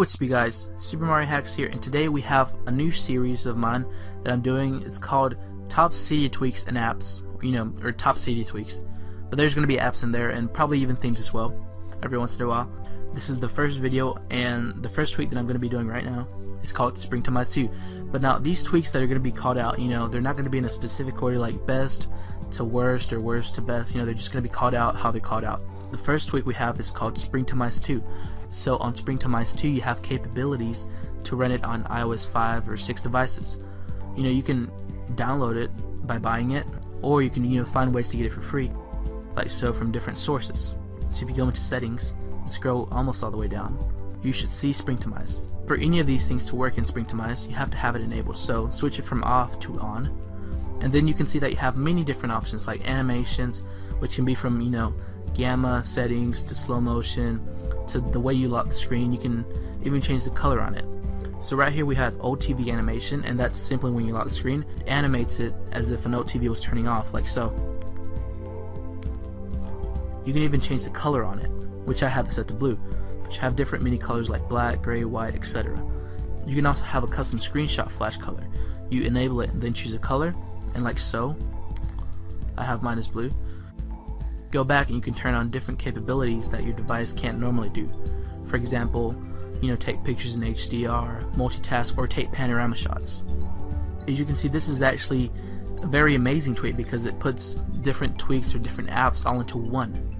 what's up you guys, Super Mario Hacks here, and today we have a new series of mine that I'm doing. It's called Top Cydia Tweaks and Apps, or Top Cydia Tweaks. But there's going to be apps in there and probably even themes as well, every once in a while. This is the first video, and the first tweak that I'm going to be doing right now is called Springtomize 2. But now these tweaks that are going to be called out, they're not going to be in a specific order like best to worst or worst to best. They're just going to be called out how they're called out. The first tweak we have is called Springtomize 2. So on Springtomize 2 you have capabilities to run it on iOS 5 or 6 devices. You can download it by buying it, or you can find ways to get it for free, like so, from different sources. So if you go into settings and scroll almost all the way down, you should see Springtomize. For any of these things to work in Springtomize, you have to have it enabled, so switch it from off to on, and then you can see that you have many different options like animations, which can be from gamma settings to slow motion to the way you lock the screen. You can even change the color on it. So right here we have old TV animation, and that's simply when you lock the screen, it animates it as if an old TV was turning off, like so. You can even change the color on it, which I have this set to blue, but you have different mini colors like black, gray, white, etc. You can also have a custom screenshot flash color. You enable it and then choose a color, and like so, I have mine as blue. Go back and you can turn on different capabilities that your device can't normally do. For example, take pictures in HDR, multitask, or take panorama shots. As you can see, this is actually a very amazing tweak because it puts different tweaks or different apps all into one.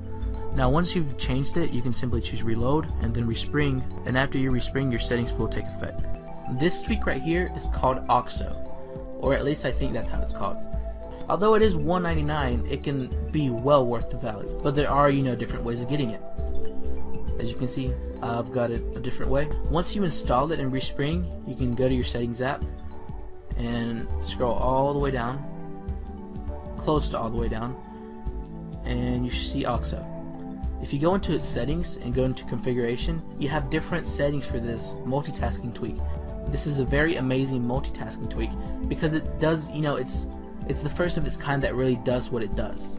Now once you've changed it, you can simply choose reload and then respring, and after you respring, your settings will take effect. This tweak right here is called Auxo, or at least I think that's how it's called. Although it is $1.99, it can be well worth the value. But there are, different ways of getting it. As you can see, I've got it a different way. Once you install it and respring, you can go to your settings app and scroll all the way down, close to all the way down, and you should see Auxo. If you go into its settings and go into configuration, you have different settings for this multitasking tweak. This is a very amazing multitasking tweak because it does, it's the first of its kind that really does what it does.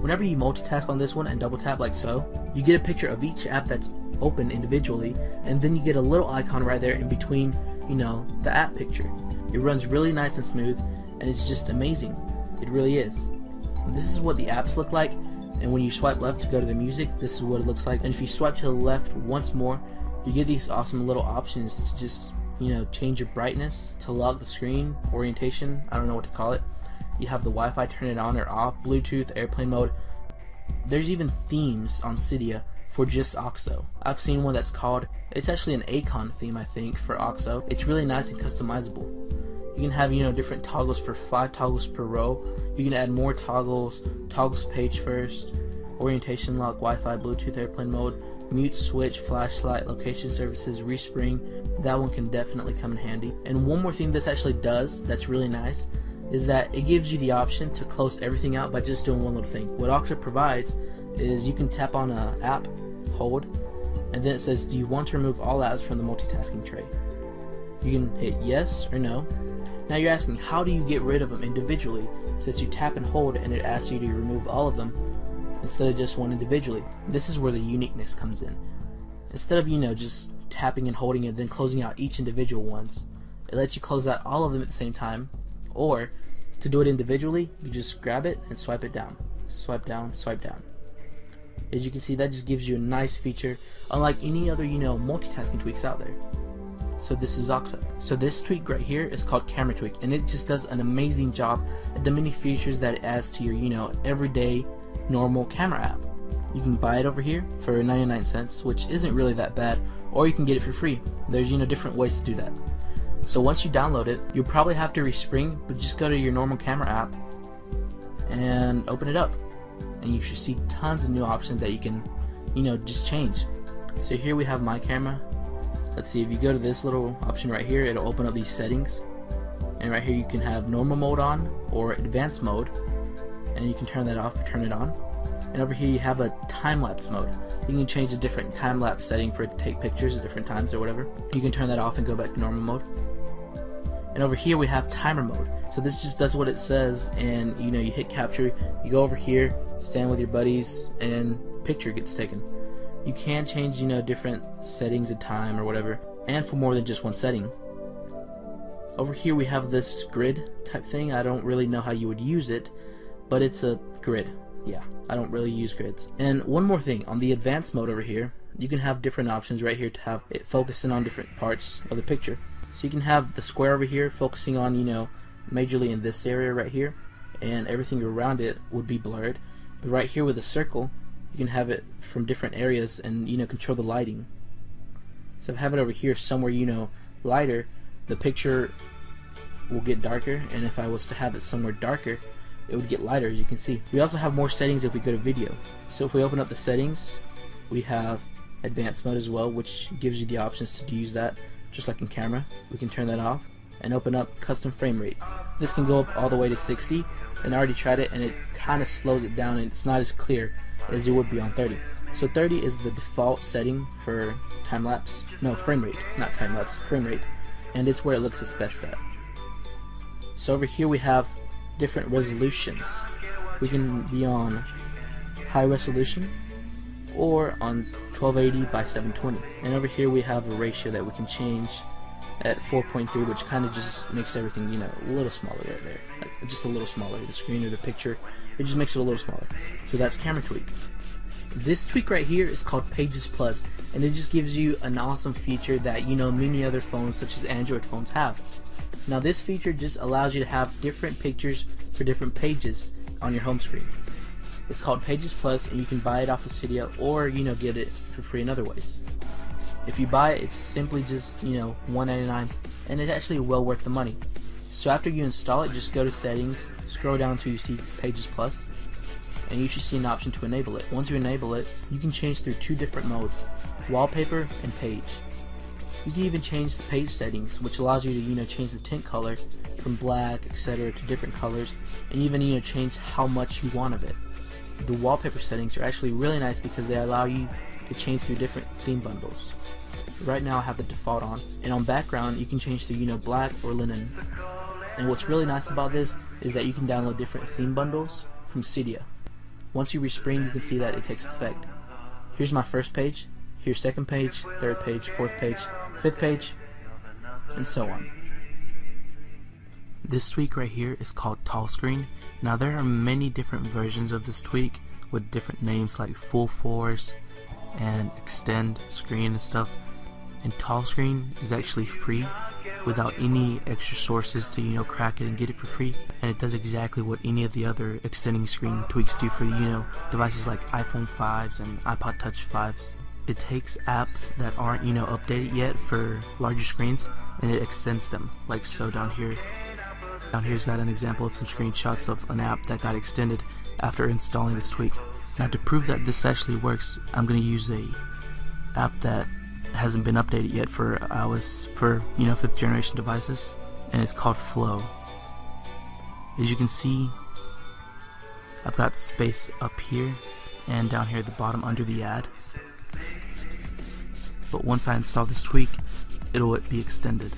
Whenever you multitask on this one and double tap like so, you get a picture of each app that's open individually, and then you get a little icon right there in between, the app picture. It runs really nice and smooth, and it's just amazing. It really is. And this is what the apps look like, and when you swipe left to go to the music, this is what it looks like. And if you swipe to the left once more, you get these awesome little options to just, change your brightness, to lock the screen, orientation, I don't know what to call it. You have the Wi-Fi, turn it on or off, Bluetooth, airplane mode. There's even themes on Cydia for just Auxo. I've seen one that's called, it's actually an Acon theme I think for Auxo. It's really nice and customizable. You can have different toggles for 5 toggles per row. You can add more toggles, toggles page first, orientation lock, Wi-Fi, Bluetooth, airplane mode, mute switch, flashlight, location services, respring. That one can definitely come in handy. And one more thing this actually does that's really nice is that it gives you the option to close everything out by just doing one little thing. What Auxo provides is you can tap on an app, hold, and then it says, do you want to remove all apps from the multitasking tray? You can hit yes or no. Now you're asking, how do you get rid of them individually? It says you tap and hold and it asks you to remove all of them instead of just one individually. This is where the uniqueness comes in. Instead of just tapping and holding and then closing out each individual ones, it lets you close out all of them at the same time. Or to do it individually, you just grab it and swipe it down. Swipe down, swipe down. As you can see, that just gives you a nice feature, unlike any other, multitasking tweaks out there. So this is Auxo. So this tweak right here is called CameraTweak, and it just does an amazing job at the many features that it adds to your, everyday, normal camera app. You can buy it over here for 99 cents, which isn't really that bad, or you can get it for free. There's, different ways to do that. So once you download it, you'll probably have to respring, but just go to your normal camera app and open it up, and you should see tons of new options that you can, just change. So here we have my camera. Let's see, if you go to this little option right here, it'll open up these settings, and right here you can have normal mode on or advanced mode, and you can turn that off or turn it on. And over here you have a time-lapse mode. You can change a different time-lapse setting for it to take pictures at different times or whatever. You can turn that off and go back to normal mode. And over here we have timer mode. So this just does what it says, and you hit capture, you go over here, stand with your buddies, and picture gets taken. You can change, you know, different settings of time or whatever, and for more than just one setting. Over here we have this grid type thing. I don't really know how you would use it, but it's a grid. Yeah, I don't really use grids. And one more thing, on the advanced mode over here, you can have different options right here to have it focusing on different parts of the picture. So you can have the square over here focusing on, you know, majorly in this area right here, and everything around it would be blurred. But right here with the circle, you can have it from different areas and, you know, control the lighting. So if I have it over here somewhere, you know, lighter, the picture will get darker, and if I was to have it somewhere darker, it would get lighter, as you can see. We also have more settings if we go to video. So if we open up the settings, we have advanced mode as well, which gives you the options to use that just like in camera. We can turn that off and open up custom frame rate. This can go up all the way to 60, and I already tried it and it kind of slows it down and it's not as clear as it would be on 30. So 30 is the default setting for time-lapse. No, frame rate, not time-lapse, frame rate. And it's where it looks its best at. So over here we have different resolutions. We can be on high resolution or on 1280 by 720. And over here we have a ratio that we can change at 4.3, which kind of just makes everything, you know, a little smaller right there. Like just a little smaller, the screen or the picture. It just makes it a little smaller. So that's CameraTweak. This tweak right here is called Pages Plus, and it just gives you an awesome feature that, you know, many other phones such as Android phones have. Now this feature just allows you to have different pictures for different pages on your home screen. It's called Pages Plus, and you can buy it off of Cydia, or, you know, get it for free in other ways. If you buy it, it's simply just, you know, $1.99, and it's actually well worth the money. So after you install it, just go to settings, scroll down till you see Pages Plus, and you should see an option to enable it. Once you enable it, you can change through two different modes, wallpaper and page. You can even change the page settings, which allows you to, you know, change the tint color from black, etc. to different colors, and even, you know, change how much you want of it. The wallpaper settings are actually really nice because they allow you to change through different theme bundles. Right now I have the default on, and on background you can change to, you know, black or linen. And what's really nice about this is that you can download different theme bundles from Cydia. Once you respring, you can see that it takes effect. Here's my first page, here's second page, third page, fourth page, fifth page, and so on. This tweak right here is called Tall Screen. Now there are many different versions of this tweak with different names like Full Force and Extend Screen and stuff. And Tall Screen is actually free without any extra sources to, you know, crack it and get it for free. And it does exactly what any of the other extending screen tweaks do for, you know, devices like iPhone 5s and iPod Touch 5s. It takes apps that aren't, you know, updated yet for larger screens, and it extends them, like so down here. Down here's got an example of some screenshots of an app that got extended after installing this tweak. Now to prove that this actually works, I'm going to use a app that hasn't been updated yet for iOS, for, you know, 5th generation devices, and it's called Flow. As you can see, I've got space up here and down here at the bottom under the ad. But once I install this tweak, it'll be extended.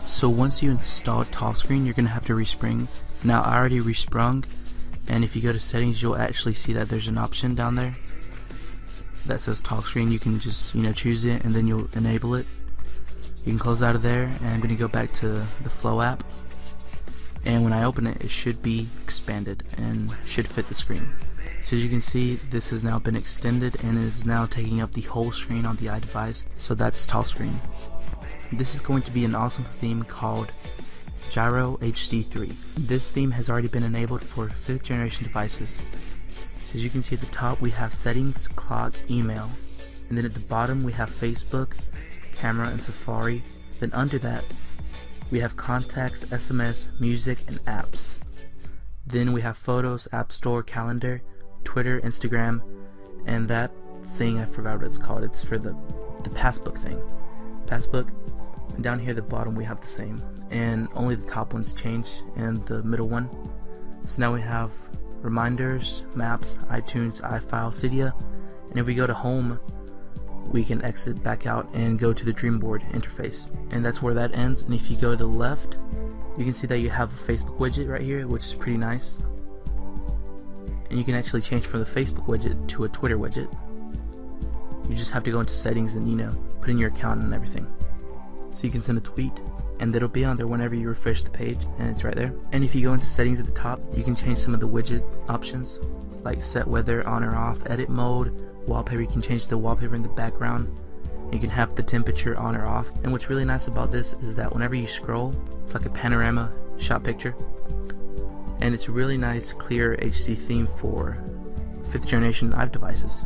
So once you install Tall Screen, you're going to have to respring. Now I already resprung, and if you go to settings, you'll actually see that there's an option down there that says Tall Screen. You can just, you know, choose it, and then you'll enable it. You can close out of there, and I'm going to go back to the Flow app, and when I open it, it should be expanded and should fit the screen. So as you can see, this has now been extended and is now taking up the whole screen on the iDevice. So that's Tall Screen. This is going to be an awesome theme called Gyro HD3. This theme has already been enabled for 5th generation devices. So as you can see at the top, we have settings, clock, email, and then at the bottom we have Facebook, camera, and Safari. Then under that we have contacts, SMS, music, and apps. Then we have photos, app store, calendar, Twitter, Instagram, and that thing, I forgot what it's called. It's for the passbook thing. Passbook. And down here at the bottom we have the same, and only the top ones change and the middle one. So now we have reminders, maps, iTunes, iFile, Cydia, and if we go to home, we can exit back out and go to the Dreamboard interface, and that's where that ends. And if you go to the left, you can see that you have a Facebook widget right here, which is pretty nice, and you can actually change from the Facebook widget to a Twitter widget. You just have to go into settings and, you know, put in your account and everything. So you can send a tweet and it'll be on there whenever you refresh the page, and it's right there. And if you go into settings at the top, you can change some of the widget options, like set weather on or off, edit mode, wallpaper. You can change the wallpaper in the background. You can have the temperature on or off. And what's really nice about this is that whenever you scroll, it's like a panorama shot picture, and it's a really nice clear HD theme for 5th generation live devices.